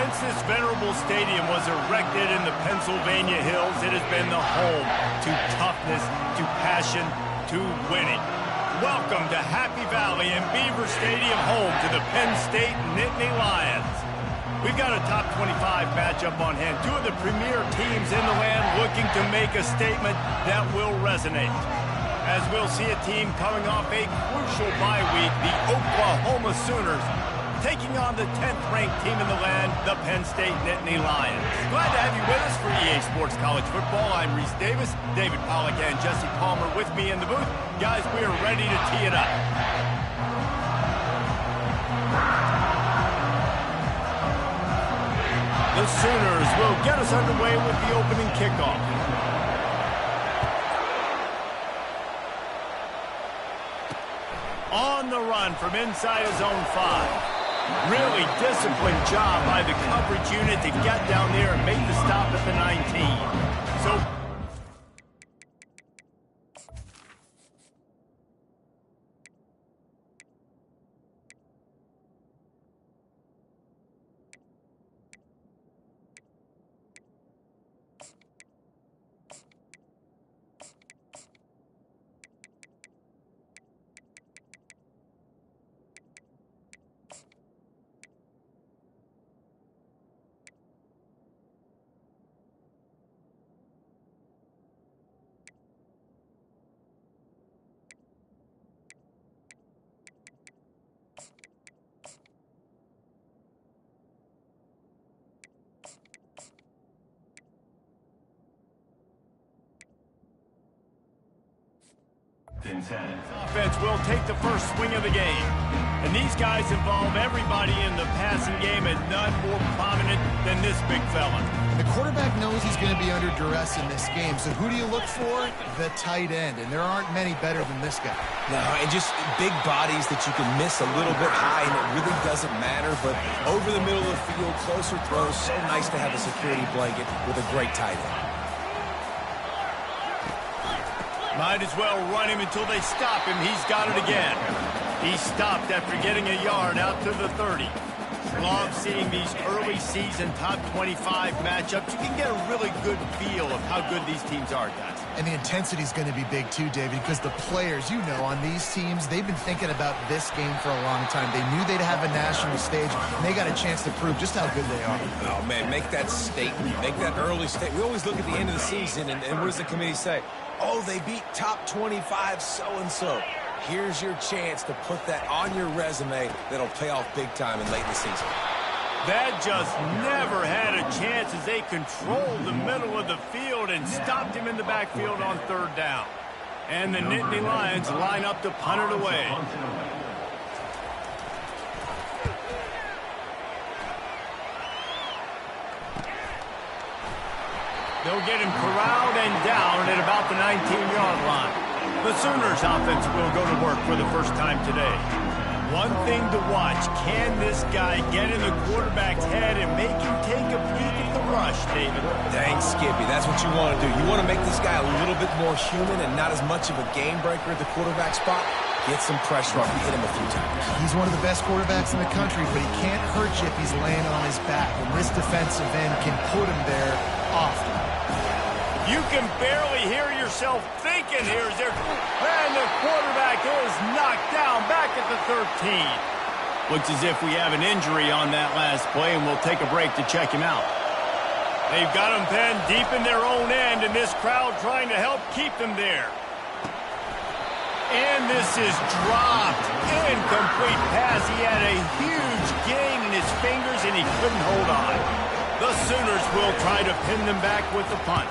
Since this venerable stadium was erected in the Pennsylvania Hills, it has been the home to toughness, to passion, to winning. Welcome to Happy Valley and Beaver Stadium, home to the Penn State Nittany Lions. We've got a top 25 matchup on hand. Two of the premier teams in the land looking to make a statement that will resonate. As we'll see a team coming off a crucial bye week, the Oklahoma Sooners, taking on the 10th-ranked team in the land, the Penn State Nittany Lions. Glad to have you with us for EA Sports College Football. I'm Reese Davis, David Pollack and Jesse Palmer with me in the booth. Guys, we are ready to tee it up. The Sooners will get us underway with the opening kickoff. On the run from inside his own 5. Really disciplined job by the coverage unit to get down there and make the stop at the 19. So offense will take the first swing of the game. And these guys involve everybody in the passing game, and none more prominent than this big fella. The quarterback knows he's going to be under duress in this game, so who do you look for? The tight end, and there aren't many better than this guy. No, and just big bodies that you can miss a little bit high, and it really doesn't matter, but over the middle of the field, closer throws, so nice to have a security blanket with a great tight end. Might as well run him until they stop him. He's got it again. He stopped after getting a yard out to the 30. Love seeing these early season top 25 matchups. You can get a really good feel of how good these teams are, guys. And the intensity is going to be big too, David, because the players, you know, on these teams, they've been thinking about this game for a long time. They knew they'd have a national stage, and they got a chance to prove just how good they are. Oh, man, make that statement. Make that early statement. We always look at the end of the season, and what does the committee say? Oh, they beat top 25 so-and-so. Here's your chance to put that on your resume that'll pay off big time in late in the season. That just never had a chance as they controlled the middle of the field and stopped him in the backfield on 3rd down. And the Nittany Lions line up to punt it away. They'll get him corralled and down at about the 19-yard line. The Sooners offense will go to work for the first time today. One thing to watch, can this guy get in the quarterback's head and make him take a peek at the rush, David? Dang, Skippy, that's what you want to do. You want to make this guy a little bit more human and not as much of a game breaker at the quarterback spot. Get some pressure off and hit him a few times. He's one of the best quarterbacks in the country, but he can't hurt you if he's laying on his back. And this defensive end can put him there often. You can barely hear yourself thinking here as and the quarterback is knocked down back at the 13. Looks as if we have an injury on that last play, and we'll take a break to check him out. They've got him pinned deep in their own end, and this crowd trying to help keep them there. And this is dropped. Incomplete pass. He had a huge gain in his fingers, and he couldn't hold on. The Sooners will try to pin them back with the punt.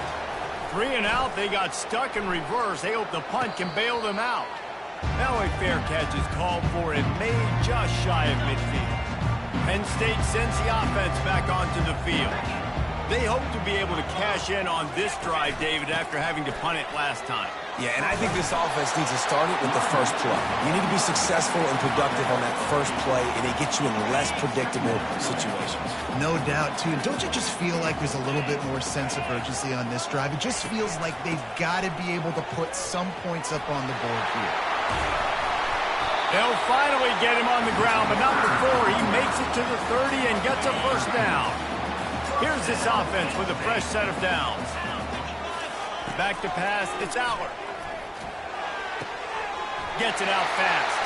3 and out, they got stuck in reverse. They hope the punt can bail them out. Now a fair catch is called for and made just shy of midfield. Penn State sends the offense back onto the field. They hope to be able to cash in on this drive, David, after having to punt it last time. Yeah, and I think this offense needs to start it with the first play. You need to be successful and productive on that first play, and it gets you in less predictable situations. No doubt, too. Don't you just feel like there's a little bit more sense of urgency on this drive? It just feels like they've got to be able to put some points up on the board here. They'll finally get him on the ground, but not before he makes it to the 30 and gets a first down. Here's this offense with a fresh set of downs. Back to pass, it's Aller. Gets it out fast.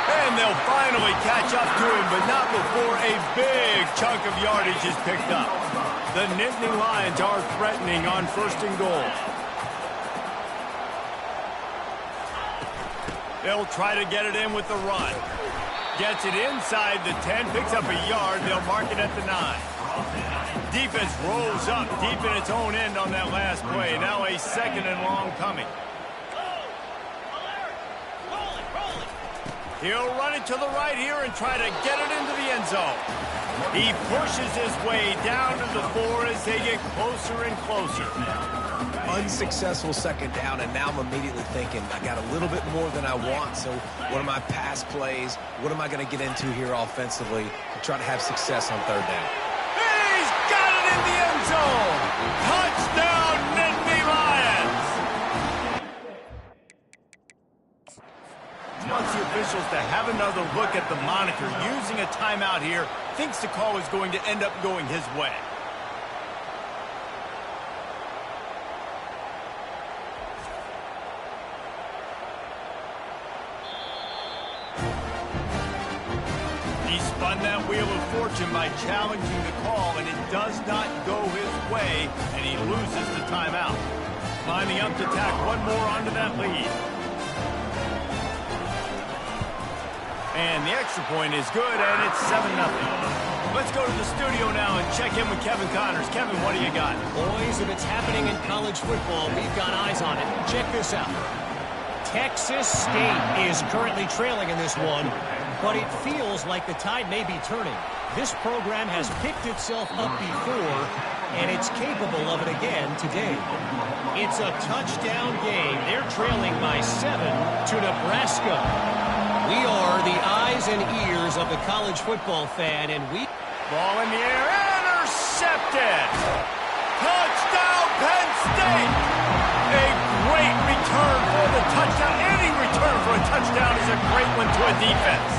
And they'll finally catch up to him, but not before a big chunk of yardage is picked up. The Nittany Lions are threatening on 1st and goal. They'll try to get it in with the run. Gets it inside the 10, picks up a yard. They'll mark it at the 9. Defense rolls up deep in its own end on that last play. Now a 2nd and long coming. He'll run it to the right here and try to get it into the end zone. He pushes his way down to the 4 as they get closer and closer. Unsuccessful 2nd down, and now I'm immediately thinking, I got a little bit more than I want, so what are my pass plays? What am I going to get into here offensively to try to have success on 3rd down? He's got it in the end zone! Touchdown, Nittany Lions! Wants the officials to have another look at the monitor. Using a timeout here, thinks the call is going to end up going his way. He spun that wheel of fortune by challenging the call, and it does not go his way, and he loses the timeout. Lining up to tack one more onto that lead. And the extra point is good, and it's 7-0. Let's go to the studio now and check in with Kevin Connors. Kevin, what do you got? Boys, if it's happening in college football, we've got eyes on it. Check this out. Texas State is currently trailing in this one, but it feels like the tide may be turning. This program has picked itself up before, and it's capable of it again today. It's a touchdown game. They're trailing by 7 to Nebraska. We are the eyes and ears of the college football fan, and we... Ball in the air, intercepted! Touchdown, Penn State! A great return for the touchdown. Any return for a touchdown is a great one to a defense.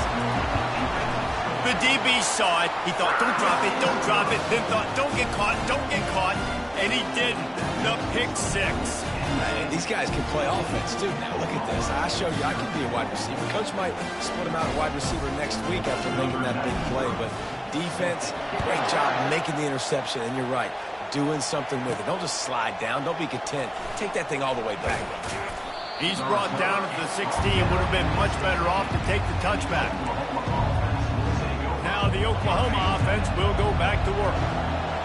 The DB saw it. He thought, don't drop it, don't drop it. Then thought, don't get caught, don't get caught. And he didn't. The pick 6. These guys can play offense, too. Now, look at this. I showed you I can be a wide receiver. Coach might split him out a wide receiver next week after making that big play. But defense, great job making the interception. And you're right, doing something with it. Don't just slide down. Don't be content. Take that thing all the way back. He's brought down at the 16. Would have been much better off to take the touchback. Now the Oklahoma offense will go back to work.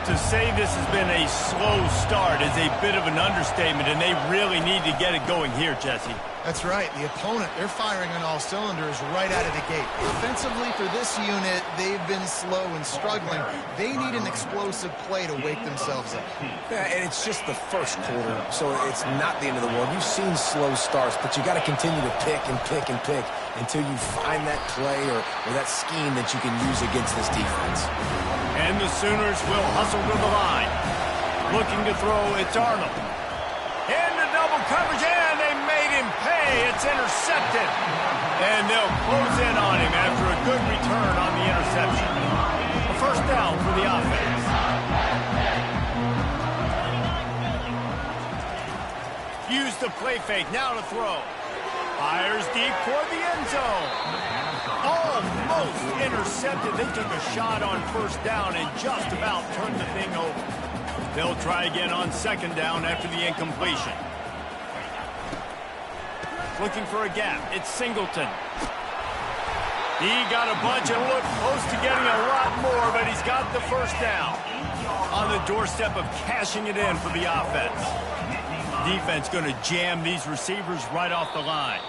To say this has been a slow start is a bit of an understatement, and they really need to get it going here, Jesse. That's right. The opponent, they're firing on all cylinders right out of the gate. Offensively, for this unit, they've been slow and struggling. They need an explosive play to wake themselves up. Yeah, and it's just the first quarter, so it's not the end of the world. You've seen slow starts, but you got to continue to pick and pick and pick until you find that play or that scheme that you can use against this defense. And the Sooners will hustle to the line. Looking to throw, it's Arnold. Into double coverage, and they made him pay. It's intercepted. And they'll close in on him after a good return on the interception. A first down for the offense. Use the play fake, now to throw. Fires deep toward the end zone. Almost intercepted. They took a shot on first down and just about turned the thing over. They'll try again on 2nd down after the incompletion. Looking for a gap. It's Singleton. He got a bunch and looked close to getting a lot more, but he's got the first down. On the doorstep of cashing it in for the offense. Defense going to jam these receivers right off the line.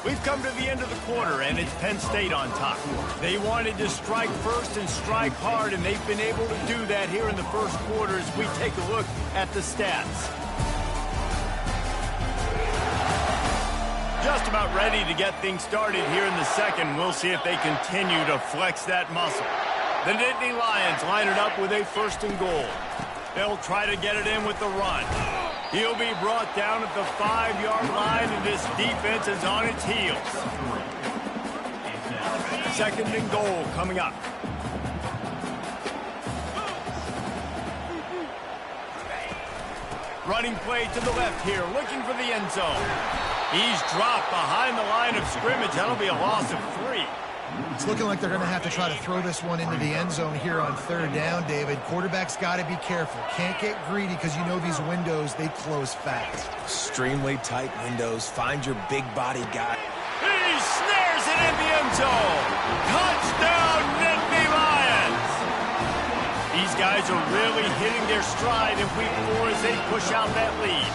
We've come to the end of the quarter, and it's Penn State on top. They wanted to strike first and strike hard, and they've been able to do that here in the first quarter as we take a look at the stats. Just about ready to get things started here in the second. We'll see if they continue to flex that muscle. The Nittany Lions line it up with a 1st and goal. They'll try to get it in with the run. He'll be brought down at the 5-yard line, and this defense is on its heels. 2nd and goal coming up. Running play to the left here, looking for the end zone. He's dropped behind the line of scrimmage. That'll be a loss of 3. It's looking like they're going to have to try to throw this one into the end zone here on 3rd down, David. Quarterback's got to be careful. Can't get greedy because you know these windows, they close fast. Extremely tight windows. Find your big body guy. He snares it in the end zone. Touchdown, Nittany Lions. These guys are really hitting their stride in week 4 as they push out that lead.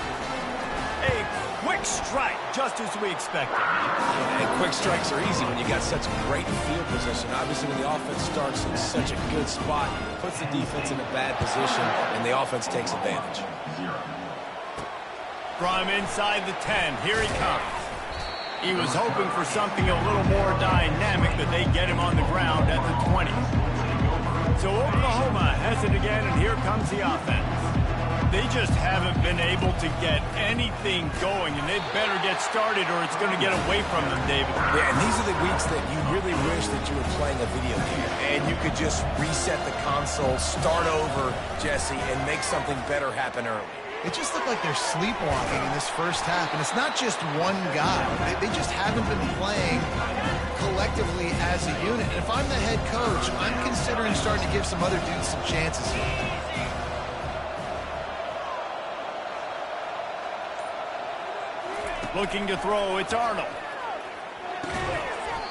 A quick strike, just as we expected. And quick strikes are easy when you got such great field position. Obviously, when the offense starts in such a good spot, it puts the defense in a bad position, and the offense takes advantage. From inside the 10, here he comes. He was hoping for something a little more dynamic, but they get him on the ground at the 20. So Oklahoma has it again, and here comes the offense. They just haven't been able to get anything going, and they better get started or it's going to get away from them, David. Yeah, and these are the weeks that you really wish that you were playing a video game, and you could just reset the console, start over, Jesse, and make something better happen early. It just looked like they're sleepwalking in this first half, and it's not just one guy. They just haven't been playing collectively as a unit. And if I'm the head coach, I'm considering starting to give some other dudes some chances here. Looking to throw, it's Arnold.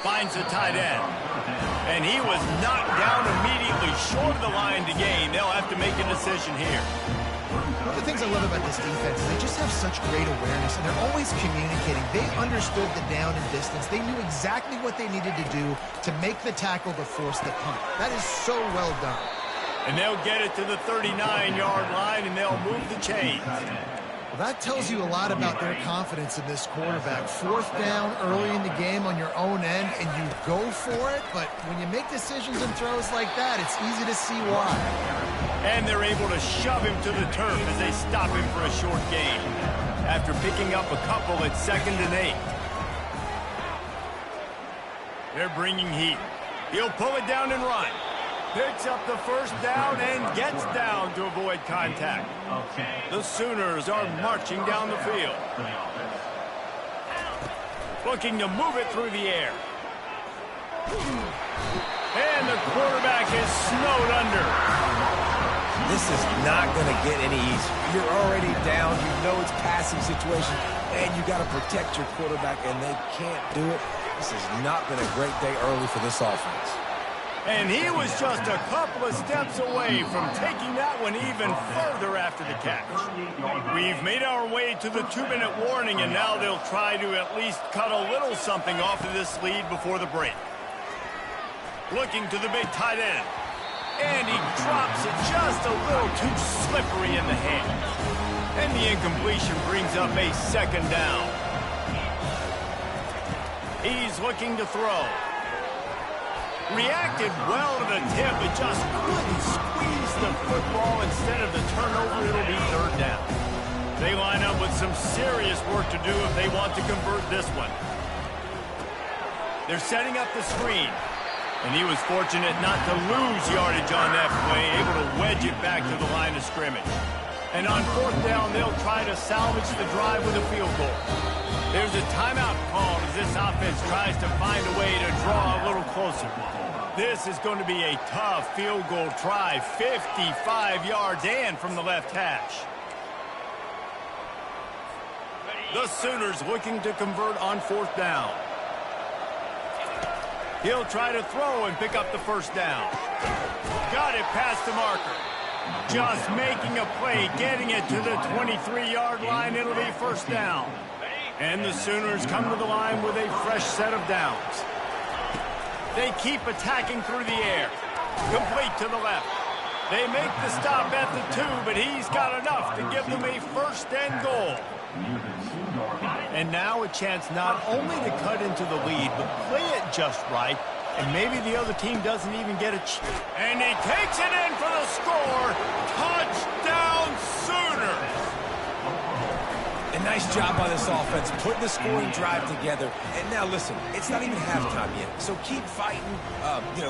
Finds the tight end. And he was knocked down immediately short of the line to gain. They'll have to make a decision here. One of the things I love about this defense is they just have such great awareness, and they're always communicating. They understood the down and distance. They knew exactly what they needed to do to make the tackle to force the punt. That is so well done. And they'll get it to the 39-yard line, and they'll move the chains. Well, that tells you a lot about their confidence in this quarterback. 4th down early in the game on your own end, and you go for it, but when you make decisions and throws like that, it's easy to see why. And they're able to shove him to the turf as they stop him for a short gain. After picking up a couple at 2nd and 8. They're bringing heat. He'll pull it down and run. Picks up the 1st down and gets down to avoid contact. The Sooners are marching down the field. Looking to move it through the air. And the quarterback is snowed under. This is not going to get any easier. You're already down. You know it's passing situation, and you got to protect your quarterback, and they can't do it. This has not been a great day early for this offense. And he was just a couple of steps away from taking that one even further after the catch. We've made our way to the 2-minute warning, and now they'll try to at least cut a little something off of this lead before the break. Looking to the big tight end. And he drops it just a little too slippery in the hands. And the incompletion brings up a 2nd down. He's looking to throw. Reacted well to the tip, but just couldn't squeeze the football. Instead of the turnover, it'll be 3rd down. They line up with some serious work to do if they want to convert this one. They're setting up the screen. And he was fortunate not to lose yardage on that play, able to wedge it back to the line of scrimmage. And on 4th down, they'll try to salvage the drive with a field goal. There's a timeout called as this offense tries to find a way to draw a little closer. This is going to be a tough field goal try, 55 yards and from the left hash. The Sooners looking to convert on 4th down. He'll try to throw and pick up the 1st down. Got it past the marker. Just making a play, getting it to the 23-yard line. It'll be 1st down. And the Sooners come to the line with a fresh set of downs. They keep attacking through the air. Complete to the left. They make the stop at the 2, but he's got enough to give them a 1st and goal. And now a chance not only to cut into the lead, but play it just right, and maybe the other team doesn't even get a chance. And he takes it in for the score. Touchdown, Sooners! And nice job by this offense, putting the scoring drive together. And now, listen, it's not even halftime yet, so keep fighting.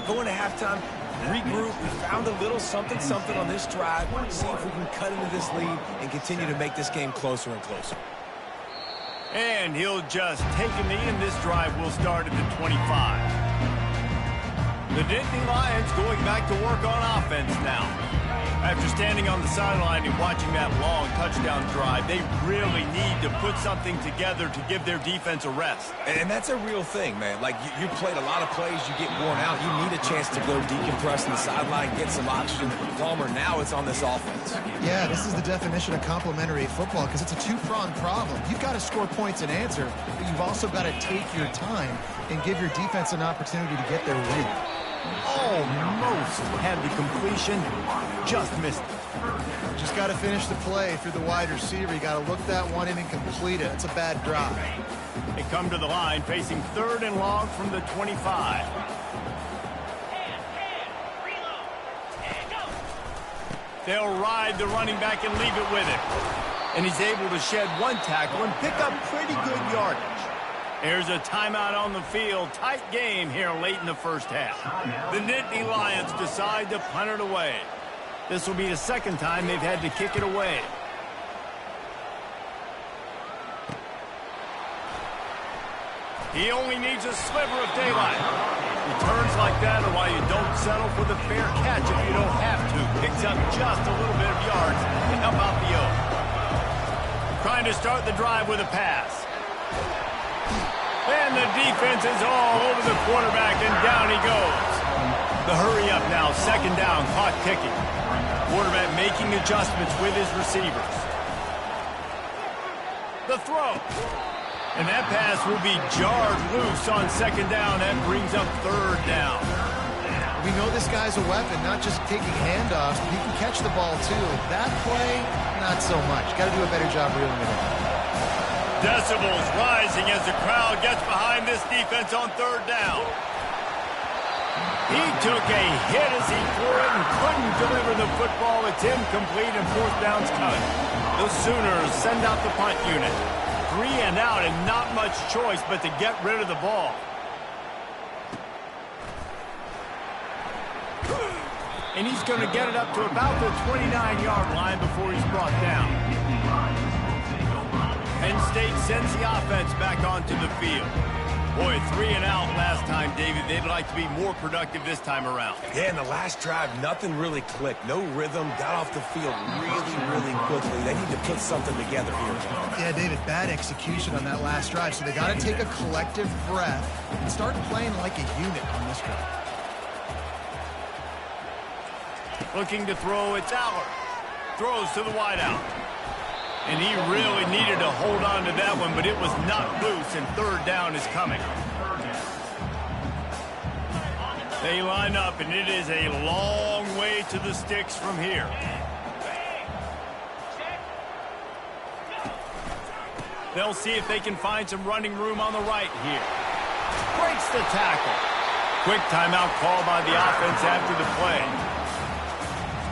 Going to halftime, regroup. We found a little something on this drive. See if we can cut into this lead and continue to make this game closer and closer. And he'll just take a knee, and this drive will start at the 25. The Nittany Lions going back to work on offense now. After standing on the sideline and watching that long touchdown drive, they really need to put something together to give their defense a rest. And that's a real thing, man. Like, you played a lot of plays, you get worn out. You need a chance to go decompress on the sideline, get some oxygen. Palmer, now it's on this offense. Yeah, this is the definition of complementary football because it's a two-pronged problem. You've got to score points and answer, but you've also got to take your time and give your defense an opportunity to get their read. Almost had the completion, just missed it. Just got to finish the play through the wide receiver. You got to look that one in and complete it. It's a bad drop. They come to the line facing 3rd and long from the 25. They'll ride the running back and leave it with him. And he's able to shed one tackle and pick up pretty good yardage. There's a timeout on the field. Tight game here late in the first half. The Nittany Lions decide to punt it away. This will be the second time they've had to kick it away. He only needs a sliver of daylight. Returns like that are why you don't settle for the fair catch if you don't have to. Picks up just a little bit of yards to help out the O. Trying to start the drive with a pass. And the defense is all over the quarterback, and down he goes. The hurry up now, 2nd down, clock ticking. Quarterback making adjustments with his receivers. The throw. And that pass will be jarred loose on 2nd down. That brings up 3rd down. We know this guy's a weapon, not just taking handoffs, but he can catch the ball too. That play, not so much. Got to do a better job reeling it in. Decibels rising as the crowd gets behind this defense on 3rd down. He took a hit as he threw it and couldn't deliver the football. It's incomplete and 4th down's cut. The Sooners send out the punt unit. 3 and out and not much choice but to get rid of the ball. And he's going to get it up to about the 29-yard line before he's brought down. Penn State sends the offense back onto the field. Boy, 3 and out last time, David. They'd like to be more productive this time around. Yeah, in the last drive, nothing really clicked. No rhythm, got off the field really quickly. They need to put something together here. Yeah, David, bad execution on that last drive. So they got to take a collective breath and start playing like a unit on this drive. Looking to throw, it's Aller. Throws to the wideout. And he really needed to hold on to that one, but it was not loose, and 3rd down is coming. They line up, and it is a long way to the sticks from here. They'll see if they can find some running room on the right here. Breaks the tackle. Quick timeout call by the offense after the play.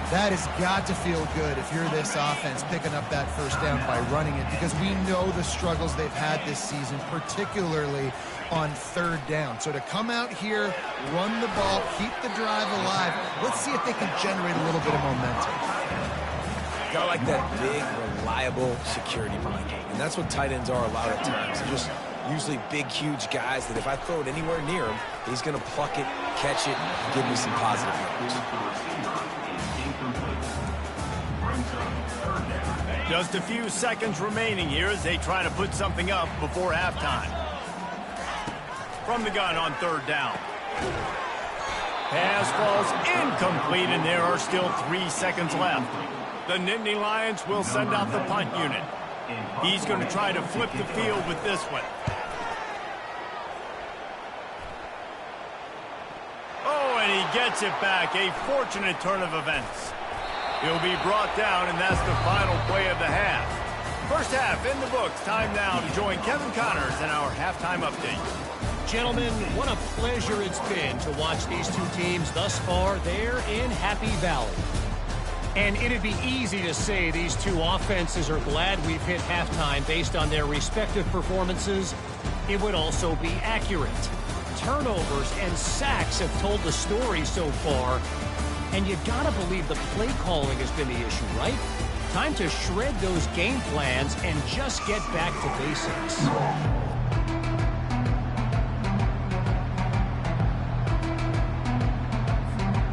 That has got to feel good if you're this offense picking up that 1st down by running it, because we know the struggles they've had this season, particularly on 3rd down. So to come out here, run the ball, keep the drive alive, let's see if they can generate a little bit of momentum. Got like that big, reliable security blanket. And that's what tight ends are a lot of times. They're just usually big, huge guys that if I throw it anywhere near him, he's going to pluck it, catch it, and give me some positive yards. Just a few seconds remaining here as they try to put something up before halftime. From the gun on 3rd down. Pass falls incomplete, and there are still 3 seconds left. The Nittany Lions will send out the punt unit. He's going to try to flip the field with this one. Oh, and he gets it back. A fortunate turn of events. He'll be brought down, and that's the final play of the half. First half in the books. Time now to join Kevin Connors in our halftime update. Gentlemen, what a pleasure it's been to watch these two teams thus far there in Happy Valley. And it'd be easy to say these two offenses are glad we've hit halftime based on their respective performances. It would also be accurate. Turnovers and sacks have told the story so far. And you gotta believe the play calling has been the issue, right? Time to shred those game plans and just get back to basics.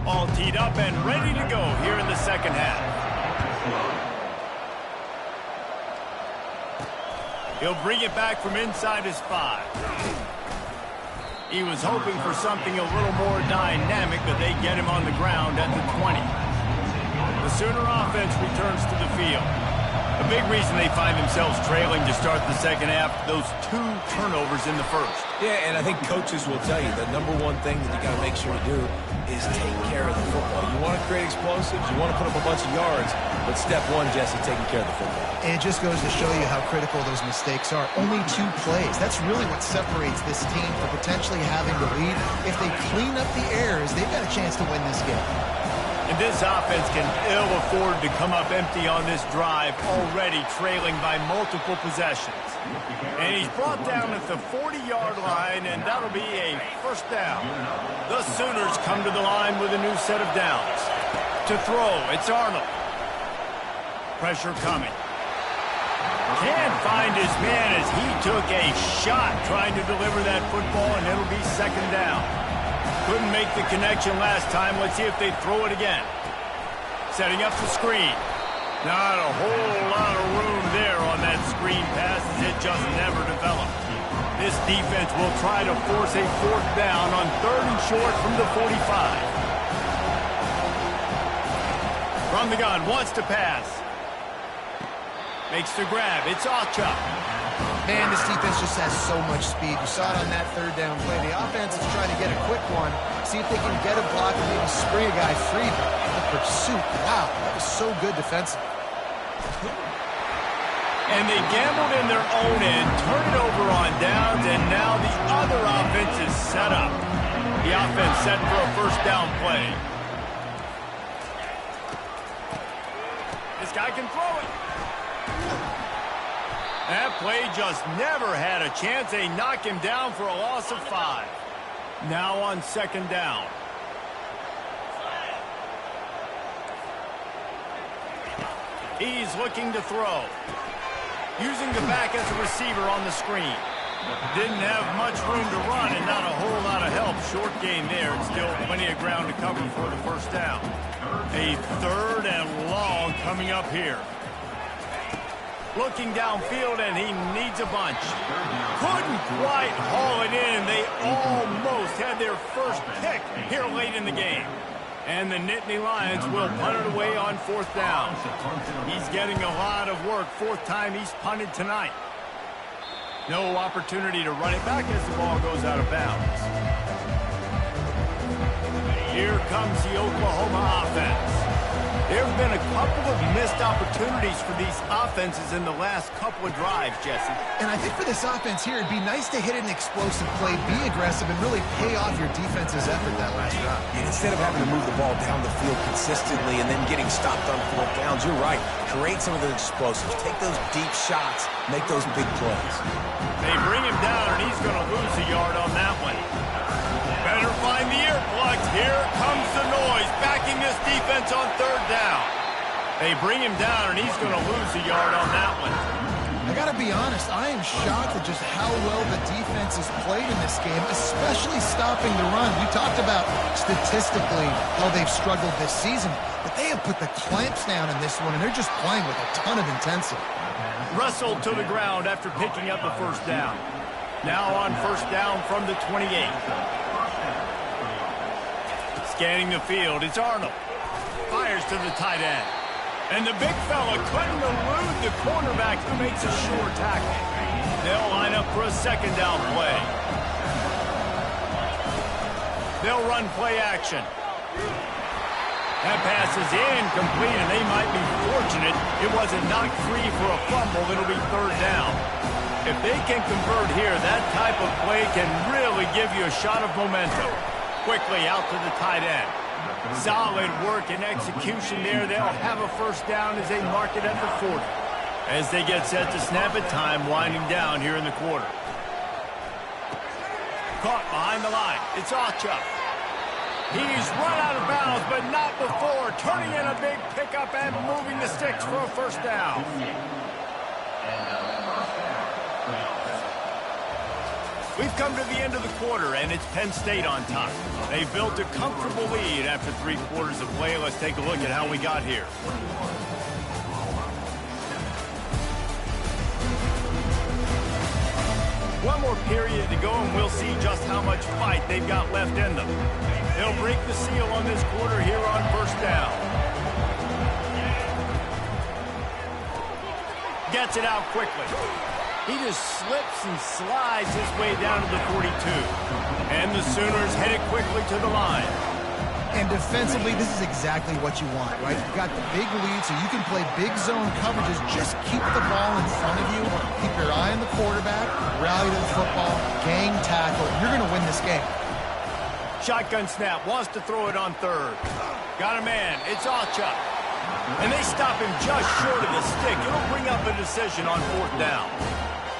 All teed up and ready to go here in the second half. He'll bring it back from inside his 5. He was hoping for something a little more dynamic, but they get him on the ground at the 20. The Sooner offense returns to the field. A big reason they find themselves trailing to start the second half, those 2 turnovers in the first. Yeah, and I think coaches will tell you the number one thing that you got to make sure to do is take care of the football. You want to create explosives, you want to put up a bunch of yards, but step one, Jesse, taking care of the football. And it just goes to show you how critical those mistakes are. Only 2 plays. That's really what separates this team from potentially having the lead. If they clean up the errors, they've got a chance to win this game. And this offense can ill afford to come up empty on this drive, already trailing by multiple possessions. And he's brought down at the 40-yard line, and that'll be a first down. The Sooners come to the line with a new set of downs. To throw, it's Arnold. Pressure coming. Can't find his man as he took a shot trying to deliver that football, and it'll be second down. Couldn't make the connection last time. Let's see if they throw it again. Setting up the screen. Not a whole lot of room there on that screen pass as it just never developed. This defense will try to force a fourth down on 3rd and short from the 45. From the gun, wants to pass. Makes the grab. It's Ocha. Man, this defense just has so much speed. You saw it on that 3rd down play. The offense is trying to get a quick one, see if they can get a block and maybe spring a guy free. But the pursuit, wow, that was so good defensively. And they gambled in their own end, turn it over on downs, and now the other offense is set up. The offense set for a first down play. This guy can throw it. That play just never had a chance. They knock him down for a loss of 5. Now on 2nd down. He's looking to throw. Using the back as a receiver on the screen. Didn't have much room to run and not a whole lot of help. Short gain there. It's still plenty of ground to cover for the first down. A 3rd and long coming up here. Looking downfield, and he needs a bunch. Couldn't quite haul it in. They almost had their first pick here late in the game. And the Nittany Lions will punt it away on 4th down. He's getting a lot of work. 4th time he's punted tonight. No opportunity to run it back as the ball goes out of bounds. Here comes the Oklahoma offense. There have been a couple of missed opportunities for these offenses in the last couple of drives, Jesse. And I think for this offense here, it'd be nice to hit an explosive play, be aggressive, and really pay off your defense's effort that last drive. And instead of having to move the ball down the field consistently and then getting stopped on 4th downs, you're right. Create some of those explosives. Take those deep shots. Make those big plays. They bring him down, and he's going to lose a yard on that one. Better find the earplugs. Here comes the noise, backing this defense on 3rd down. They bring him down, and he's going to lose a yard on that one. I got to be honest, I am shocked at just how well the defense has played in this game, especially stopping the run. We talked about statistically how they've struggled this season, but they have put the clamps down in this one, and they're just playing with a ton of intensity. Wrestled to the ground after picking up the first down. Now on 1st down from the 28. Scanning the field, it's Arnold. Fires to the tight end. And the big fella couldn't elude the cornerback who makes a sure tackle. They'll line up for a 2nd down play. They'll run play action. That pass is incomplete, and they might be fortunate it wasn't knocked free for a fumble. It'll be 3rd down. If they can convert here, that type of play can really give you a shot of momentum. Quickly out to the tight end. Solid work and execution there. They'll have a first down as they mark it at the 40. As they get set to snap it, time winding down here in the quarter. Caught behind the line. It's Ocha. He's run out of bounds, but not before. Turning in a big pickup and moving the sticks for a first down. We've come to the end of the quarter, and it's Penn State on top. They built a comfortable lead after 3 quarters of play. Let's take a look at how we got here. One more period to go, and we'll see just how much fight they've got left in them. They'll break the seal on this quarter here on first down. Gets it out quickly. He just slips and slides his way down to the 42. And the Sooners headed quickly to the line. And defensively, this is exactly what you want, right? You've got the big lead, so you can play big zone coverages. Just keep the ball in front of you. Keep your eye on the quarterback. Rally to the football. Gang tackle. You're going to win this game. Shotgun snap. Wants to throw it on third. Got a man. It's Ocha. And they stop him just short of the stick. It'll bring up a decision on fourth down.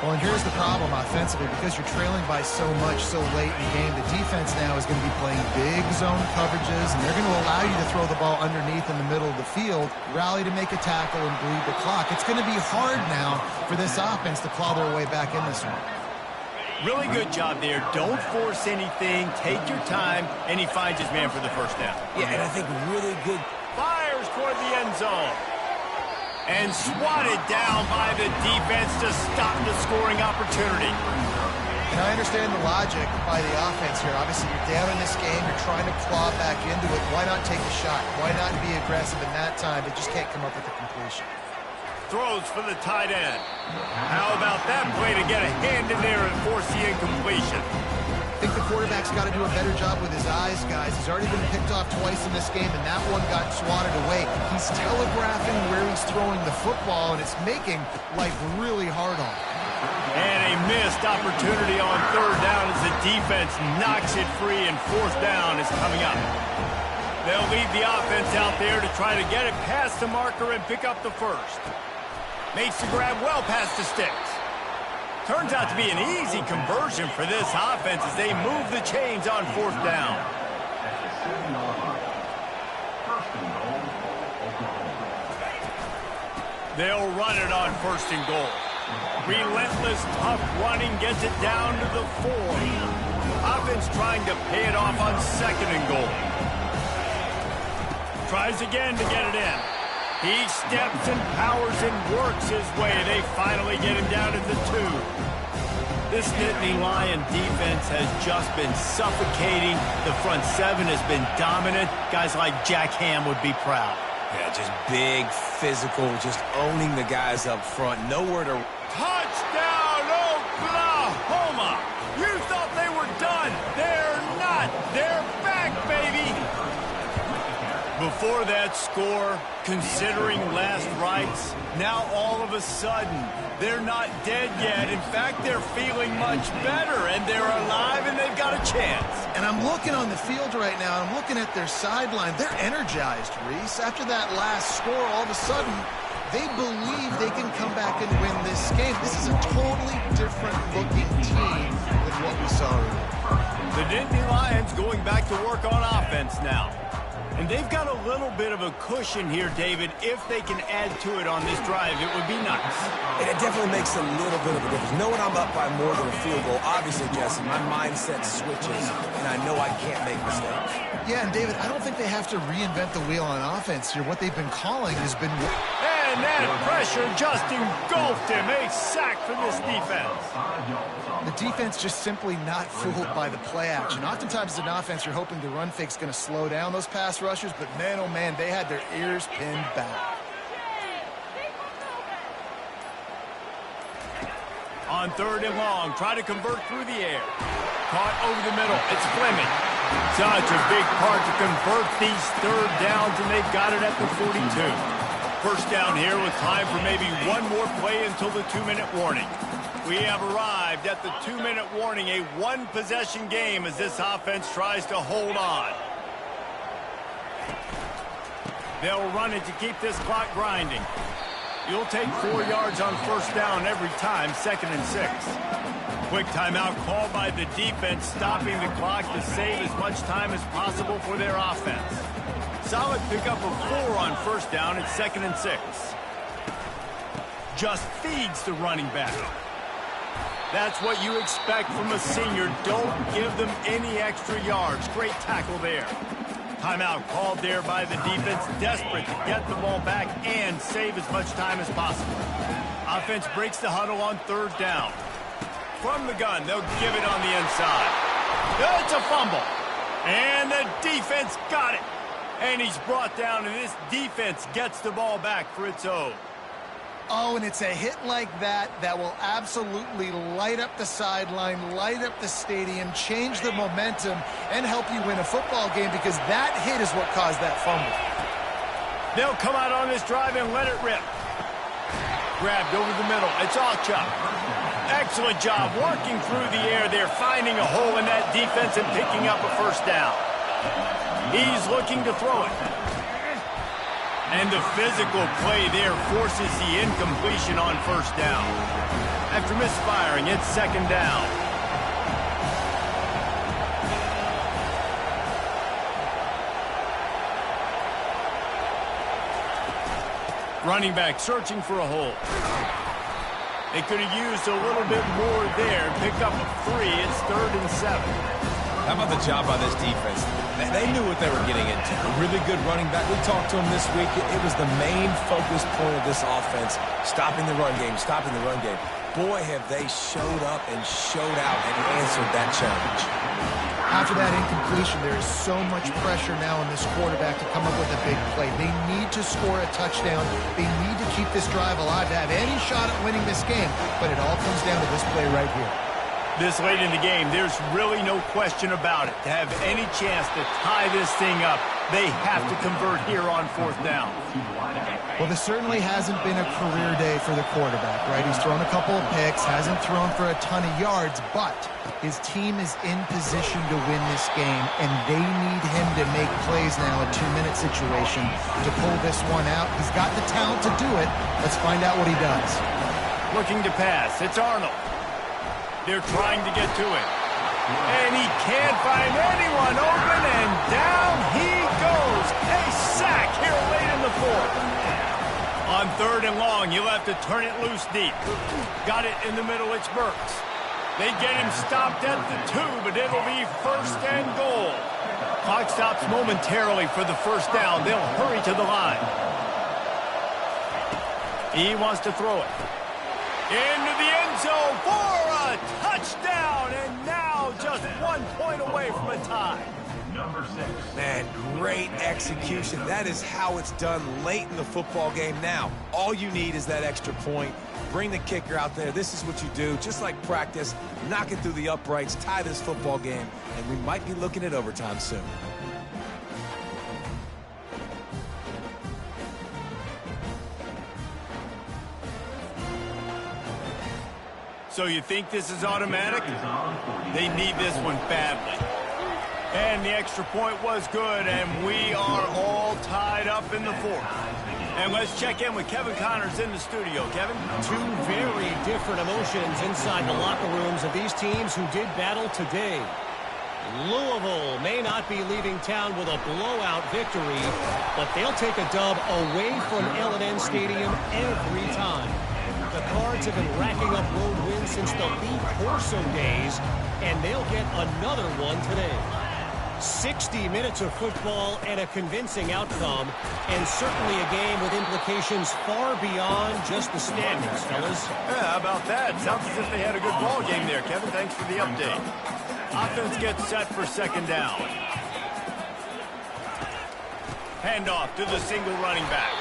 Well, and here's the problem offensively. Because you're trailing by so much so late in the game, the defense now is going to be playing big zone coverages, and they're going to allow you to throw the ball underneath in the middle of the field, rally to make a tackle, and bleed the clock. It's going to be hard now for this offense to claw their way back in this one. Really good job there. Don't force anything. Take your time, and he finds his man for the first down. Yeah, and I think really good. Fires toward the end zone. And swatted down by the defense to stop the scoring opportunity. And I understand the logic by the offense here. Obviously, you're down in this game. You're trying to claw back into it. Why not take a shot? Why not be aggressive in that time? They just can't come up with a completion. Throws for the tight end. How about that play to get a hand in there and force the incompletion? I think the quarterback's got to do a better job with his eyes, guys. He's already been picked off twice in this game, and that one got swatted away. He's telegraphing where he's throwing the football, and it's making life really hard on him. And a missed opportunity on third down as the defense knocks it free, and fourth down is coming up. They'll lead the offense out there to try to get it past the marker and pick up the first. Makes the grab well past the sticks. Turns out to be an easy conversion for this offense as they move the chains on fourth down. They'll run it on first and goal. Relentless, tough running gets it down to the 4. Offense trying to pay it off on second and goal. Tries again to get it in. He steps and powers and works his way. They finally get him down at the 2. This Nittany Lion defense has just been suffocating. The front 7 has been dominant. Guys like Jack Ham would be proud. Yeah, just big, physical, just owning the guys up front. Nowhere to... Touchdown, Oklahoma! You thought they were done. They're not. They're back, baby. Before that score, considering last rites, now all of a sudden, they're not dead yet. In fact, they're feeling much better, and they're alive, and they've got a chance. And I'm looking on the field right now, and I'm looking at their sideline. They're energized, Reese. After that last score, all of a sudden, they believe they can come back and win this game. This is a totally different-looking team than what we saw earlier. The Nittany Lions going back to work on offense now. And they've got a little bit of a cushion here, David. If they can add to it on this drive, it would be nice. And it definitely makes a little bit of a difference. Knowing I'm up by more than a field goal, obviously, Jesse, my mindset switches, and I know I can't make mistakes. Yeah, and David, I don't think they have to reinvent the wheel on offense here. What they've been calling has been... And that pressure just engulfed him. A sack for this defense. The defense just simply not fooled by the play action. Oftentimes as an offense, you're hoping the run fake's going to slow down those pass rushers, but man, oh man, they had their ears pinned back. On third and long, try to convert through the air. Caught over the middle. It's Fleming. Such a big part to convert these third downs, and they've got it at the 42. First down here with time for maybe one more play until the 2-minute warning. We have arrived at the 2-minute warning, a one-possession game as this offense tries to hold on. They'll run it to keep this clock grinding. You'll take 4 yards on first down every time, 2nd and 6. Quick timeout called by the defense, stopping the clock to save as much time as possible for their offense. Solid pickup of 4 on first down at 2nd and 6. Just feeds the running back. That's what you expect from a senior. Don't give them any extra yards. Great tackle there. Timeout called there by the defense, desperate to get the ball back and save as much time as possible. Offense breaks the huddle on 3rd down. From the gun, they'll give it on the inside. It's a fumble. And the defense got it. And he's brought down, and this defense gets the ball back for its own. Oh, and it's a hit like that that will absolutely light up the sideline, light up the stadium, change the momentum, and help you win a football game, because that hit is what caused that fumble. They'll come out on this drive and let it rip. Grabbed over the middle. It's Alchuk. Excellent job working through the air there, finding a hole in that defense and picking up a first down. He's looking to throw it. And the physical play there forces the incompletion on first down. After misfiring, it's 2nd down. Running back searching for a hole. They could have used a little bit more there. Pick up a 3. It's 3rd and 7. How about the job by this defense? They knew what they were getting into. A really good running back. We talked to him this week. It was the main focus point of this offense, stopping the run game, stopping the run game. Boy, have they showed up and showed out and answered that challenge. After that incompletion, there is so much pressure now on this quarterback to come up with a big play. They need to score a touchdown. They need to keep this drive alive to have any shot at winning this game. But it all comes down to this play right here. This late in the game, there's really no question about it. To have any chance to tie this thing up, they have to convert here on 4th down. Well, this certainly hasn't been a career day for the quarterback, right? He's thrown a couple of picks, hasn't thrown for a ton of yards, but his team is in position to win this game, and they need him to make plays now, a 2-minute situation, to pull this one out. He's got the talent to do it. Let's find out what he does. Looking to pass. It's Arnold. They're trying to get to it. And he can't find anyone open, and down he goes. A sack here late in the 4th. On 3rd and long, you'll have to turn it loose deep. Got it in the middle, it's Burks. They get him stopped at the 2, but it'll be 1st and goal. Clock stops momentarily for the first down. They'll hurry to the line. He wants to throw it. Into the end zone for a touchdown, and now just 1 point away from a tie. Man, great execution. That is how it's done late in the football game. Now, all you need is that extra point. Bring the kicker out there. This is what you do. Just like practice, knock it through the uprights, tie this football game, and we might be looking at overtime soon. So you think this is automatic? They need this one badly. And the extra point was good, and we are all tied up in the 4th. And let's check in with Kevin Connors in the studio. Kevin? 2 very different emotions inside the locker rooms of these teams who did battle today. Louisville may not be leaving town with a blowout victory, but they'll take a dub away from L&N Stadium every time. The Cards have been racking up road wins since the Lee Corso days, and they'll get another one today. 60 minutes of football and a convincing outcome, and certainly a game with implications far beyond just the standings, fellas. Yeah, how about that? Sounds as if they had a good ball game there, Kevin. Thanks for the update. Offense gets set for 2nd down. Handoff to the single running back.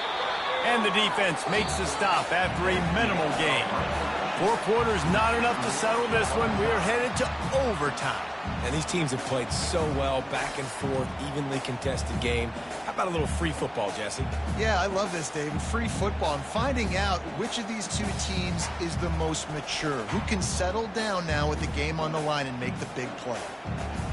And the defense makes the stop after a minimal gain. 4 quarters not enough to settle this one. We're headed to overtime. And these teams have played so well, back and forth, evenly contested game. How about a little free football, Jesse? Yeah, I love this, David. Free football. And finding out which of these two teams is the most mature. Who can settle down now with the game on the line and make the big play.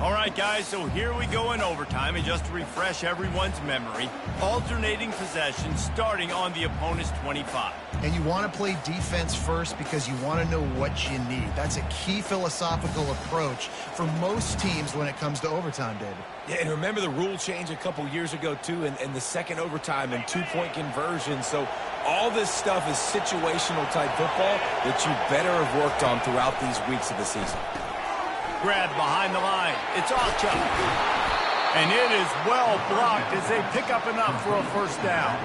All right, guys, so here we go in overtime. And just to refresh everyone's memory, alternating possession starting on the opponent's 25. And you want to play defense first because you want to know what you need. That's a key philosophical approach for most teams when it comes to overtime, David. Yeah, and remember the rule change a couple years ago, too, and the second overtime and two-point conversion. So all this stuff is situational type football that you better have worked on throughout these weeks of the season. Grab behind the line. It's Archer. And it is well blocked as they pick up enough for a first down.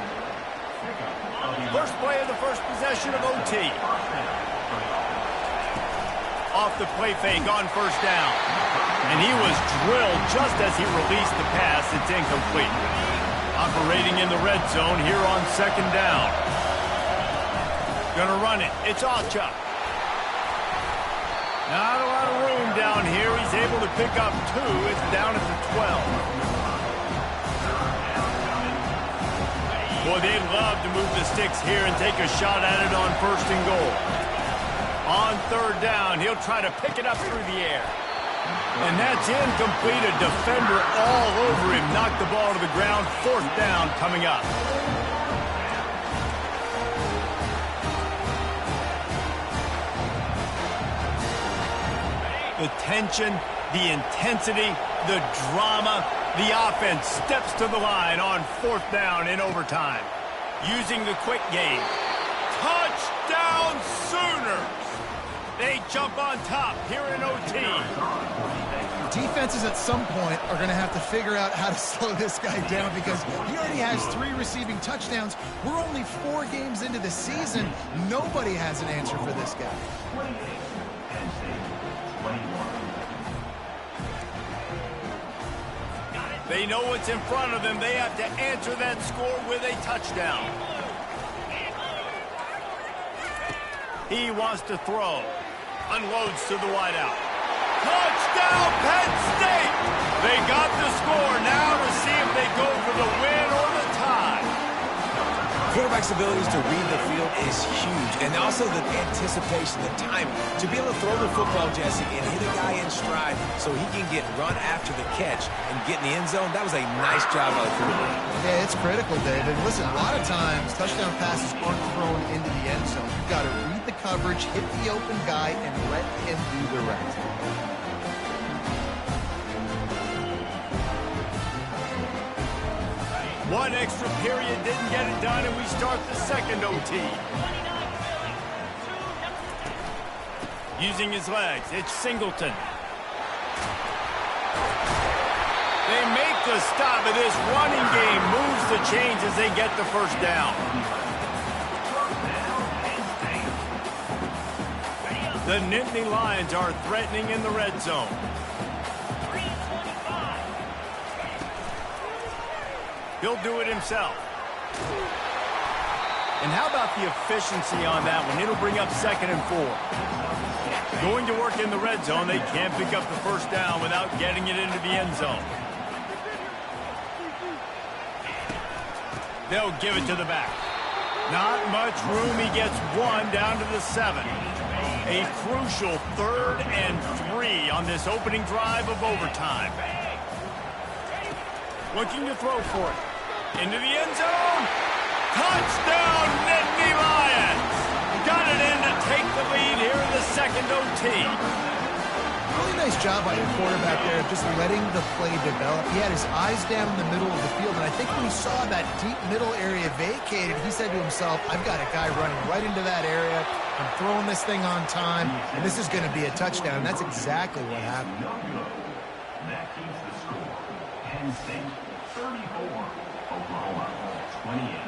First play of the first possession of OT. Off the play fake on first down. And he was drilled just as he released the pass. It's incomplete. Operating in the red zone here on second down. Gonna run it. It's Archer. Not a lot of room down here. He's able to pick up 2. It's down at the 12. Boy, they'd love to move the sticks here and take a shot at it on first and goal. On third down, he'll try to pick it up through the air. And that's incomplete. A defender all over him. Knocked the ball to the ground. Fourth down coming up. The tension, the intensity, the drama, the offense steps to the line on fourth down in overtime. Using the quick game. Touchdown Sooners! They jump on top here in OT. Defenses at some point are going to have to figure out how to slow this guy down because he already has 3 receiving touchdowns. We're only 4 games into the season. Nobody has an answer for this guy. They know what's in front of them. They have to answer that score with a touchdown. He wants to throw. Unloads to the wideout. Touchdown, Penn State! They got the score. Now to see if they go for the win or the tie. Quarterback's abilities to read the field is huge, and also the anticipation, the time to be able to throw the football, Jesse, and hit a guy in stride so he can get run after the catch and get in the end zone. That was a nice job by the quarterback. Yeah, it's critical, David. Listen, a lot of times touchdown passes aren't thrown into the end zone. You've got to read the coverage, hit the open guy, and let him do the rest. One extra period didn't get it done, and we start the second OT. Using his legs, it's Singleton. They make the stop of this running game, moves the chains as they get the first down. The Nittany Lions are threatening in the red zone. He'll do it himself. And how about the efficiency on that one? It'll bring up second and 4. Going to work in the red zone. They can't pick up the first down without getting it into the end zone. They'll give it to the back. Not much room. He gets 1 down to the 7. A crucial 3rd and 3 on this opening drive of overtime. Looking to throw for it. Into the end zone. Touchdown, Nittany Lions. Got it in to take the lead here in the second OT. Really nice job by the quarterback there of just letting the play develop. He had his eyes down in the middle of the field, and I think when he saw that deep middle area vacated, he said to himself, I've got a guy running right into that area. I'm throwing this thing on time, and this is going to be a touchdown. And that's exactly what happened. That keeps the score. Penn State 34, Oklahoma 28.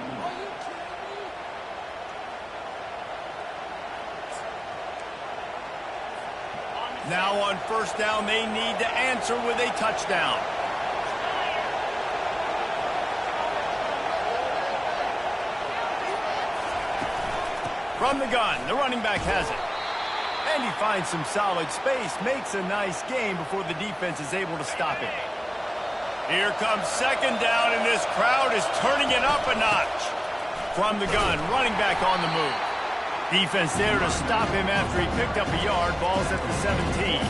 Now on first down, they need to answer with a touchdown. From the gun, the running back has it. And and he finds some solid space, makes a nice gain before the defense is able to stop him. Here comes second down, and this crowd is turning it up a notch. From the gun, running back on the move. Defense there to stop him after he picked up a yard. Ball's at the 17.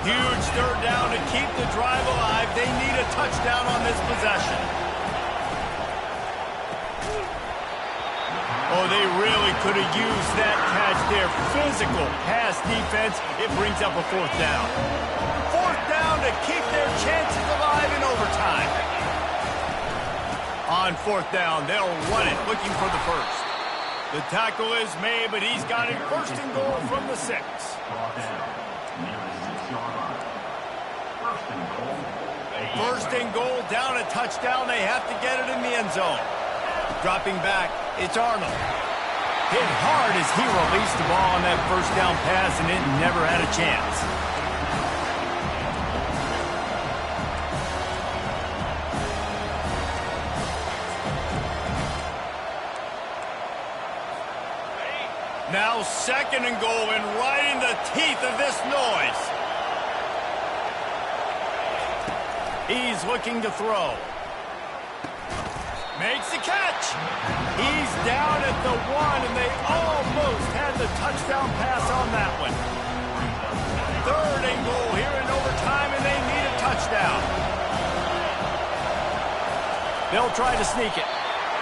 Huge third down to keep the drive alive. They need a touchdown on this possession. Oh, they really could have used that catch there. Physical pass defense. It brings up a fourth down. Fourth down to keep their chances alive in overtime. On fourth down, they'll run it, looking for the first. The tackle is made, but he's got it first and goal from the 6. Brought down near the 6-yard line. First and goal. First and goal, down a touchdown. They have to get it in the end zone. Dropping back, it's Arnold. Hit hard as he released the ball on that first down pass, and it never had a chance. Now second and goal, and right in the teeth of this noise. He's looking to throw. Makes the catch. He's down at the 1, and they almost had the touchdown pass on that one. Third and goal here in overtime, and they need a touchdown. They'll try to sneak it.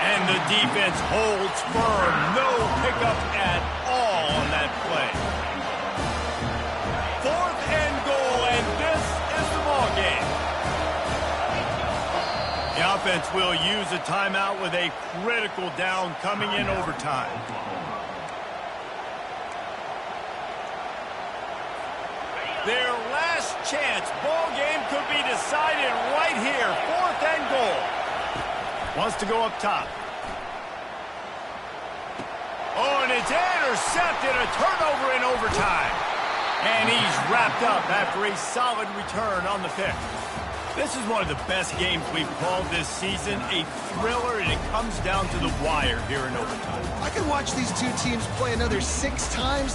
And the defense holds firm. No pickup at all on that play. Fourth and goal, and this is the ball game. The offense will use a timeout with a critical down coming in overtime. Their last chance. Ball game could be decided right here. Fourth and goal. Wants to go up top. Oh, and it's intercepted. A turnover in overtime. And he's wrapped up after a solid return on the pick. This is one of the best games we've called this season. A thriller, and it comes down to the wire here in overtime. I could watch these two teams play another 6 times this